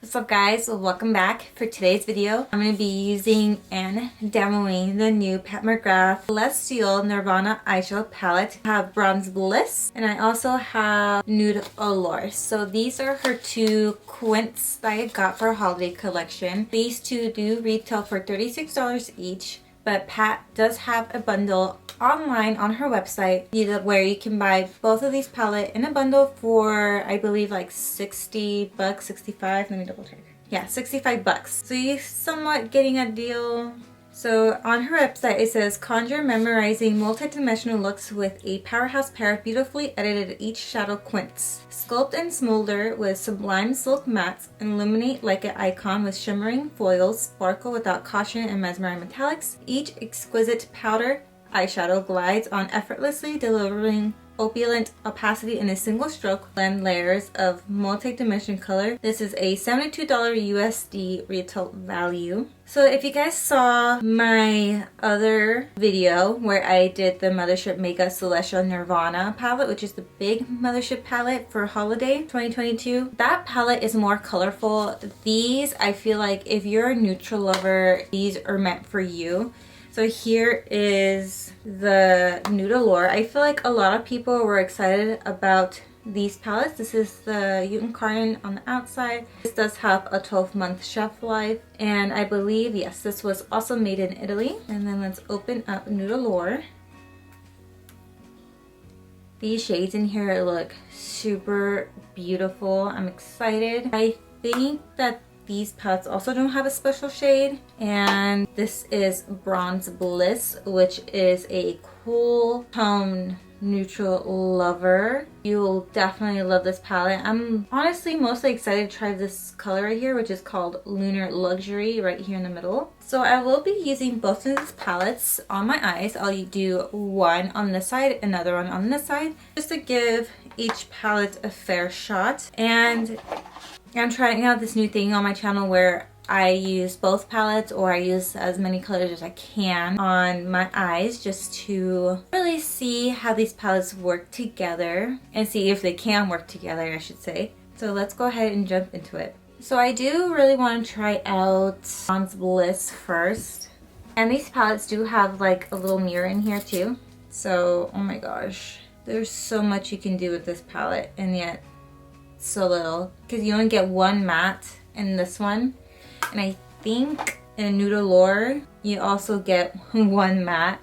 What's up guys? Well, welcome back. For today's video, I'm going to be using and demoing the new Tarte Maracuja Celestial Nirvana eyeshadow palette. I have Bronze Bliss and I also have Nude Allure. So these are her two Quints that I got for a holiday collection. These two do retail for $36 each, but Pat does have a bundle online on her website where you can buy both of these palettes in a bundle for I believe like 60 bucks, 65, let me double check. Yeah, 65 bucks. So you're somewhat getting a deal. So on her website it says, conjure memorizing multi-dimensional looks with a powerhouse pair of beautifully edited each shadow quints. Sculpt and smolder with sublime silk mattes, illuminate like an icon with shimmering foils, sparkle without caution and mesmerizing metallics. Each exquisite powder eyeshadow glides on effortlessly, delivering opulent opacity in a single stroke. Blend layers of multi-dimension color. This is a $72 USD retail value. So if you guys saw my other video where I did the Mothership Mega Celestial Nirvana palette, which is the big Mothership palette for holiday 2022, that palette is more colorful. These, I feel like if you're a neutral lover, these are meant for you. So here is the Nude Allure. I feel like a lot of people were excited about these palettes. This is the Jaclyn carton on the outside. This does have a 12-month shelf life, and I believe, yes, this was also made in Italy. And then let's open up Nude Allure. These shades in here look super beautiful. I'm excited. I think that these palettes also don't have a special shade, and this is Bronze Bliss, which is a cool tone neutral lover. You'll definitely love this palette. I'm honestly mostly excited to try this color right here, which is called Lunar Luxury, right here in the middle. So I will be using both of these palettes on my eyes. I'll do one on this side, another one on this side, just to give each palette a fair shot. And I'm trying out this new thing on my channel where I use both palettes, or I use as many colors as I can on my eyes, just to really see how these palettes work together and see if they can work together, I should say. So let's go ahead and jump into it. So I do really want to try out Bronze Bliss first. And these palettes do have like a little mirror in here too. So, oh my gosh, there's so much you can do with this palette, and yet so little, because you only get one matte in this one, and I think in Nude Allure you also get one matte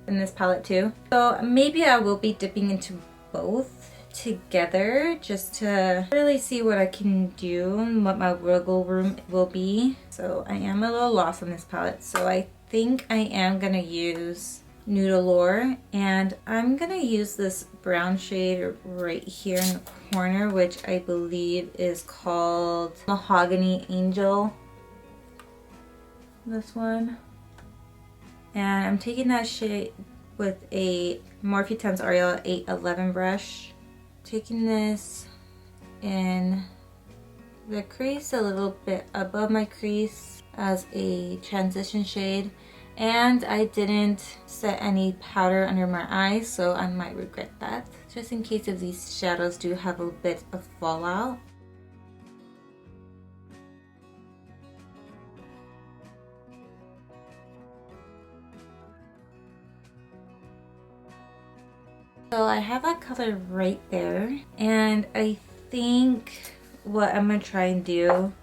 in this palette too. So maybe I will be dipping into both together just to really see what I can do and what my wiggle room will be. So I am a little lost on this palette, so I think I am gonna use Nude Allure, and I'm gonna use this brown shade right here in the corner, which I believe is called Mahogany Angel, this one. And I'm taking that shade with a Morphe x Ariel 811 brush, taking this in the crease a little bit above my crease as a transition shade. And I didn't set any powder under my eyes, so I might regret that, just in case if these shadows do have a bit of fallout. So I have that color right there, and I think what I'm gonna try and do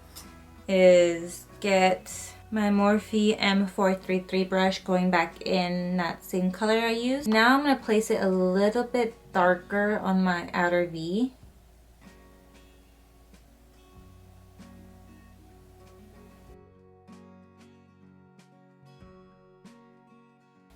is get my Morphe M433 brush, going back in that same color I used. Now I'm going to place it a little bit darker on my outer V.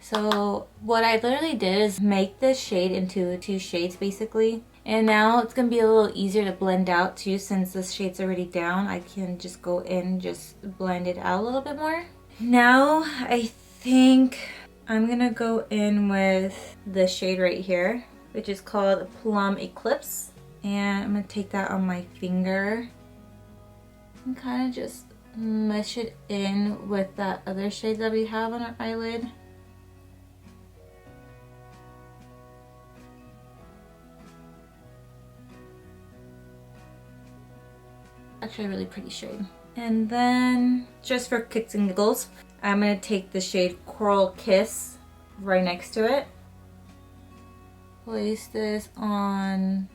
So what I literally did is make this shade into two shades basically. And now it's going to be a little easier to blend out too, since this shade's already down. I can just go in and just blend it out a little bit more. Now I think I'm going to go in with this shade right here, which is called Plum Eclipse. And I'm going to take that on my finger and kind of just mesh it in with that other shade that we have on our eyelid. actually a really pretty shade. And then, just for kicks and giggles, I'm going to take the shade Coral Kiss right next to it. Place this on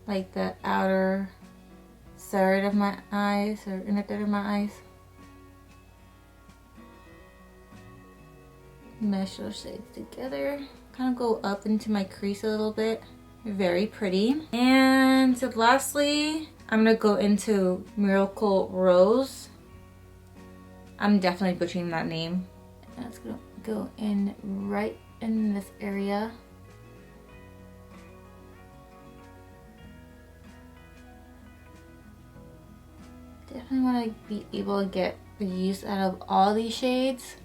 like the outer side of my eyes, or inner third of my eyes. Mesh those shades together. Kind of go up into my crease a little bit. Very pretty. And so lastly, I'm gonna go into Miracle Rose. I'm definitely butchering that name. That's gonna go in right in this area. Definitely want to be able to get the use out of all these shades.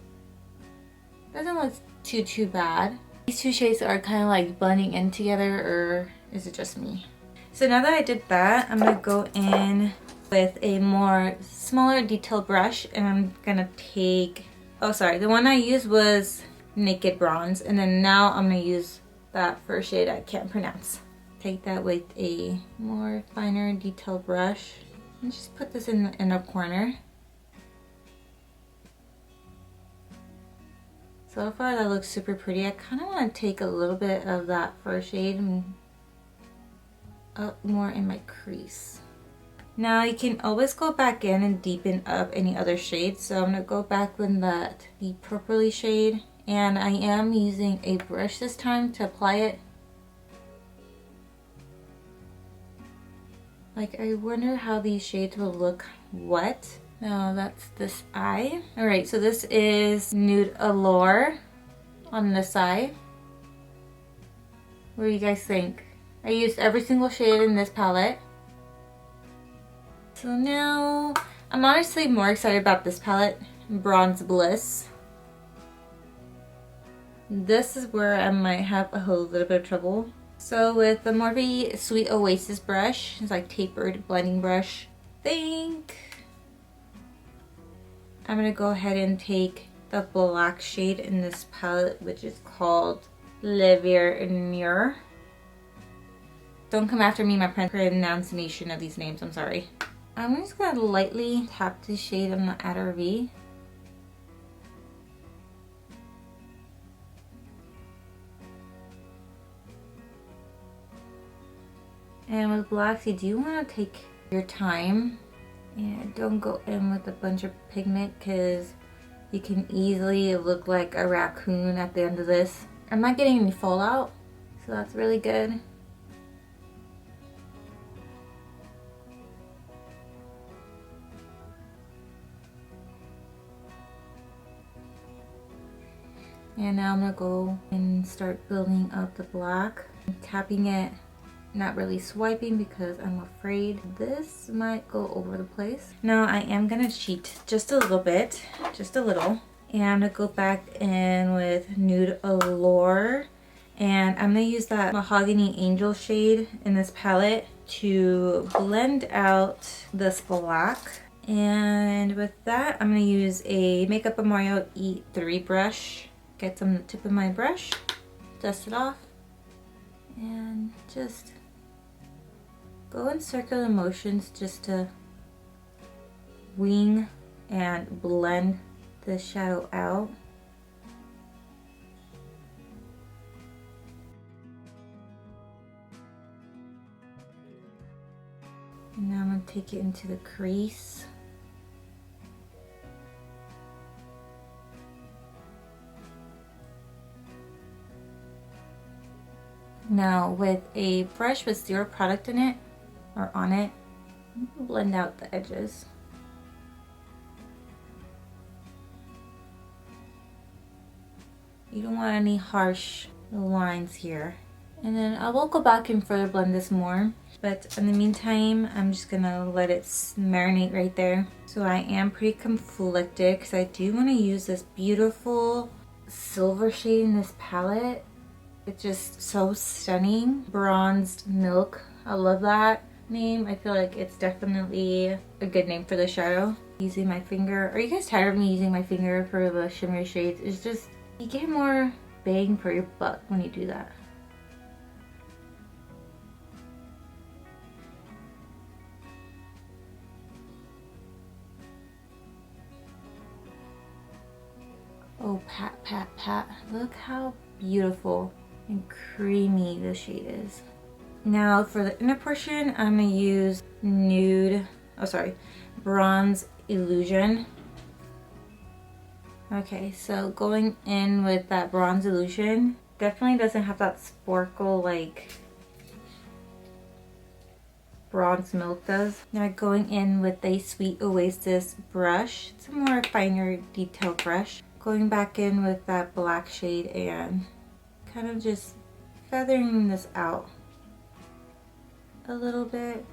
Doesn't look too bad. These two shades are kind of like blending in together, or is it just me? So now that I did that, I'm gonna go in with a more smaller detail brush, and I'm gonna take, oh sorry, the one I used was Naked Bronze, and then now I'm gonna use that first shade I can't pronounce. Take that with a more finer detail brush and just put this in the inner corner. So far that looks super pretty. I kind of want to take a little bit of that first shade and up more in my crease. Now you can always go back in and deepen up any other shades. So I'm going to go back with the purpley shade, and I am using a brush this time to apply it. Like, I wonder how these shades will look wet. Now that's this eye. Alright, so this is Nude Allure on the side. What do you guys think? I used every single shade in this palette. So now, I'm honestly more excited about this palette, Bronze Bliss. This is where I might have a little bit of trouble. So with the Morphe Sweet Oasis brush, it's like tapered blending brush, I think I'm gonna go ahead and take the black shade in this palette, which is called Lilly. Don't come after me, my pronunciation of these names, I'm sorry. I'm just gonna lightly tap this shade on the outer V. And with blacks, you do want to take your time and don't go in with a bunch of pigment, because you can easily look like a raccoon at the end of this. I'm not getting any fallout, so that's really good. And now I'm gonna go and start building up the black. I'm tapping it, not really swiping, because I'm afraid this might go over the place. Now I am gonna cheat just a little bit, just a little. And I'm gonna go back in with Nude Allure. And I'm gonna use that Mahogany Angel shade in this palette to blend out this black. And with that, I'm gonna use a Makeup Memorial E3 brush. Get some on the tip of my brush, dust it off, and just go in circular motions just to wing and blend the shadow out. And now I'm going to take it into the crease. Now with a brush with zero product in it, or on it, blend out the edges. You don't want any harsh lines here. And then I will go back and further blend this more, but in the meantime, I'm just gonna let it marinate right there. So I am pretty conflicted, because I do want to use this beautiful silver shade in this palette. It's just so stunning. Bronzed Milk. I love that name. I feel like it's definitely a good name for the shadow. Using my finger. Are you guys tired of me using my finger for the shimmery shades? It's just, you get more bang for your buck when you do that. Oh, pat, pat, pat. Look how beautiful and creamy this shade is. Now for the inner portion, I'm gonna use Bronze Illusion. Okay, so going in with that Bronze Illusion, definitely doesn't have that sparkle like Bronze Milk does. Now going in with a Sweet Oasis brush. It's a more finer detail brush. Going back in with that black shade and kind of just feathering this out a little bit.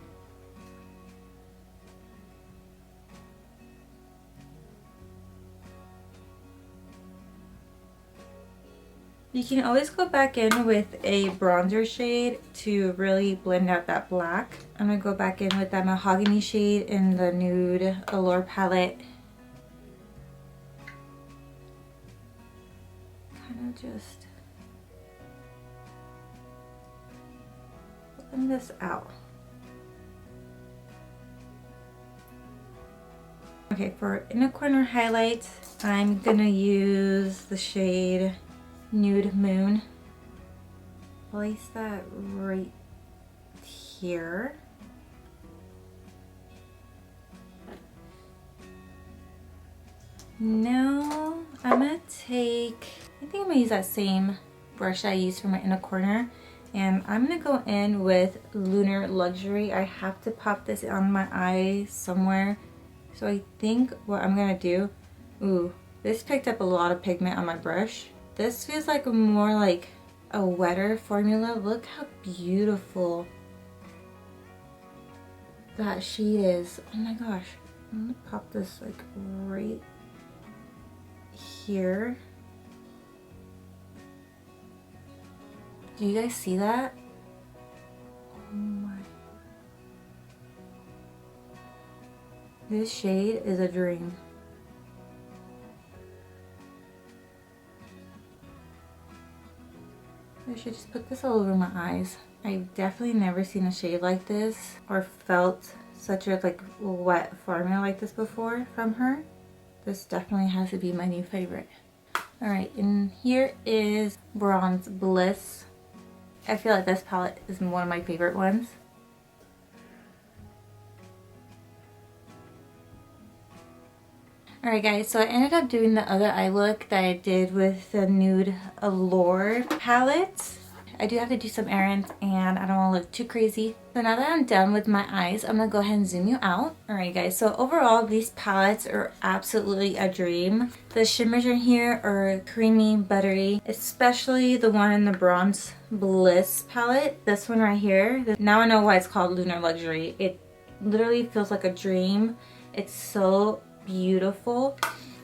You can always go back in with a bronzer shade to really blend out that black. I'm gonna go back in with that mahogany shade in the Nude Allure palette. Kind of just blend this out. Okay, for inner corner highlight, I'm gonna use the shade Nude Moon. Place that right here. Now I'm gonna take, I think I'm gonna use that same brush I used for my inner corner, and I'm gonna go in with Lunar Luxury. I have to pop this on my eye somewhere. So I think what I'm gonna do, ooh, this picked up a lot of pigment on my brush. This feels like more like a wetter formula. Look how beautiful that shade is. Oh my gosh. I'm gonna pop this like right here. Do you guys see that? Oh my. This shade is a dream. I should just put this all over my eyes. I've definitely never seen a shade like this or felt such a like wet formula like this before from her. This definitely has to be my new favorite. Alright, and here is Bronze Bliss. I feel like this palette is one of my favorite ones. Alright guys, so I ended up doing the other eye look that I did with the Nude Allure palette. I do have to do some errands and I don't want to look too crazy. So now that I'm done with my eyes, I'm going to go ahead and zoom you out. Alright guys, so overall these palettes are absolutely a dream. The shimmers in here are creamy, buttery, especially the one in the Bronze Bliss palette. This one right here. Now I know why it's called Lunar Luxury. It literally feels like a dream. It's so beautiful.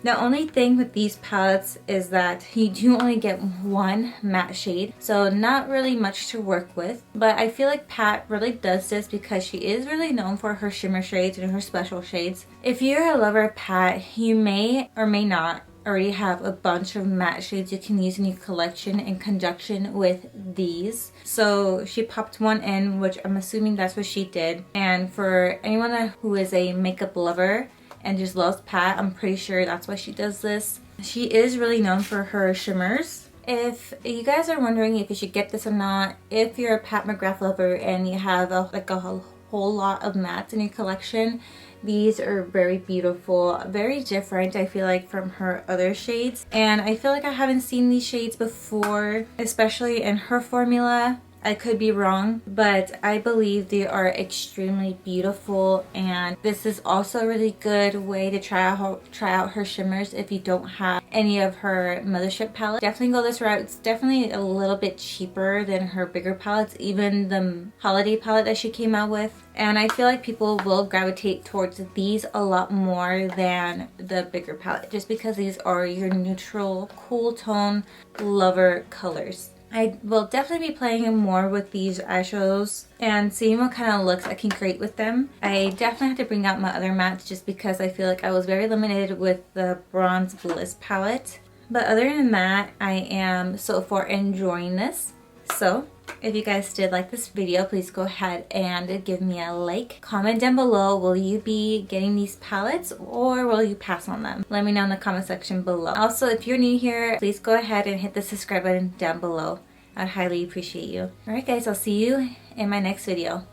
The only thing with these palettes is that you do only get one matte shade, so not really much to work with. But I feel like Pat really does this because she is really known for her shimmer shades and her special shades. If you're a lover of Pat, you may or may not already have a bunch of matte shades you can use in your collection in conjunction with these. So she popped one in, which I'm assuming that's what she did. And for anyone who is a makeup lover and just loves Pat, I'm pretty sure that's why she does this. She is really known for her shimmers. If you guys are wondering if you should get this or not, if you're a Pat Mcgrath lover and you have a whole lot of mattes in your collection, these are very beautiful, very different I feel like from her other shades. And I feel like I haven't seen these shades before, especially in her formula. I could be wrong, but I believe they are extremely beautiful, and this is also a really good way to try out her shimmers if you don't have any of her mothership palettes. Definitely go this route. It's definitely a little bit cheaper than her bigger palettes, even the holiday palette that she came out with. And I feel like people will gravitate towards these a lot more than the bigger palette, just because these are your neutral, cool tone lover colors. I will definitely be playing more with these eyeshadows and seeing what kind of looks I can create with them. I definitely have to bring out my other mattes just because I feel like I was very limited with the Bronze Bliss palette. But other than that, I am so far enjoying this. So If you guys did like this video, please go ahead and give me a like. Comment down below, will you be getting these palettes or will you pass on them? Let me know in the comment section below. Also, if you're new here, please go ahead and hit the subscribe button down below. I'd highly appreciate you. Alright guys, I'll see you in my next video.